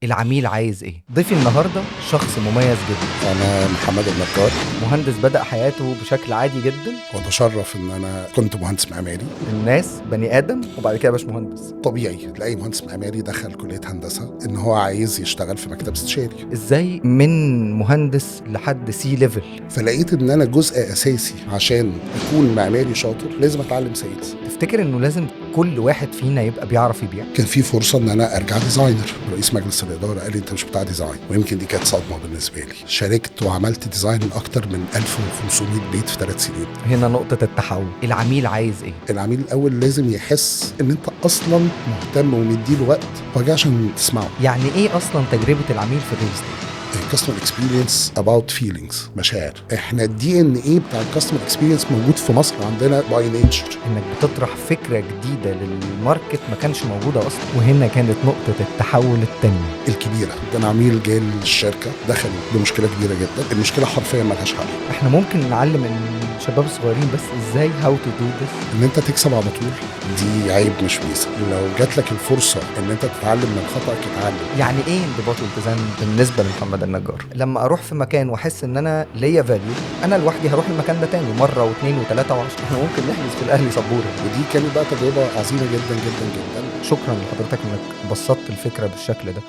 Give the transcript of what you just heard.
العميل عايز ايه؟ ضيفي النهارده شخص مميز جدا. أنا محمد النجار. مهندس بدأ حياته بشكل عادي جدا. وأتشرف إن أنا كنت مهندس معماري. الناس بني آدم وبعد كده باش مهندس. طبيعي تلاقي مهندس معماري دخل كلية هندسة إن هو عايز يشتغل في مكتب استشاري. ازاي من مهندس لحد سي ليفل؟ فلقيت إن أنا جزء أساسي عشان أكون معماري شاطر لازم أتعلم سيلز. تفتكر انه لازم كل واحد فينا يبقى بيعرف يبيع؟ كان في فرصة إن أنا أرجع ديزاينر. رئيس مجلس الإدارة قال لي أنت مش بتاع ديزاين، ويمكن دي كانت صدمة بالنسبة لي. شاركت وعملت ديزاين أكتر من 1500 بيت في 3 سنين. هنا نقطة التحول. العميل عايز ايه؟ العميل الأول لازم يحس إن أنت أصلا مهتم ومديله وقت وجاي عشان تسمعه. يعني ايه اصلا تجربة العميل في الريل استيت؟ الكاستمر اكسبيرينس اباوت فيلينجز، مشاعر. احنا الدي ان ايه بتاع الكاستمر اكسبيرينس موجود في مصر عندنا باي نيتشر. انك بتطرح فكرة جديدة للماركت ما كانش موجودة اصلا، وهنا كانت نقطة التحول التانية الكبيره. كان عميل جاي للشركه دخل بمشكله كبيره جدا، المشكله حرفيا ملهاش حل. احنا ممكن نعلم الشباب الصغيرين بس ازاي هاو تو دو ذس. ان انت تكسب على طول دي عيب مش ميزه. لو جات لك الفرصه ان انت تتعلم من خطأك اتعلم. يعني ايه انضباط والتزام بالنسبه لمحمد النجار؟ لما اروح في مكان واحس ان انا ليا فاليو، انا لوحدي هروح المكان ده تاني مره واثنين وثلاثه وعشرة. احنا ممكن نحجز في الاهلي سبوره. ودي كانت بقى تجربه عظيمه جدا جدا جدا. شكرا لحضرتك انك بسطت الفكره بالشكل ده.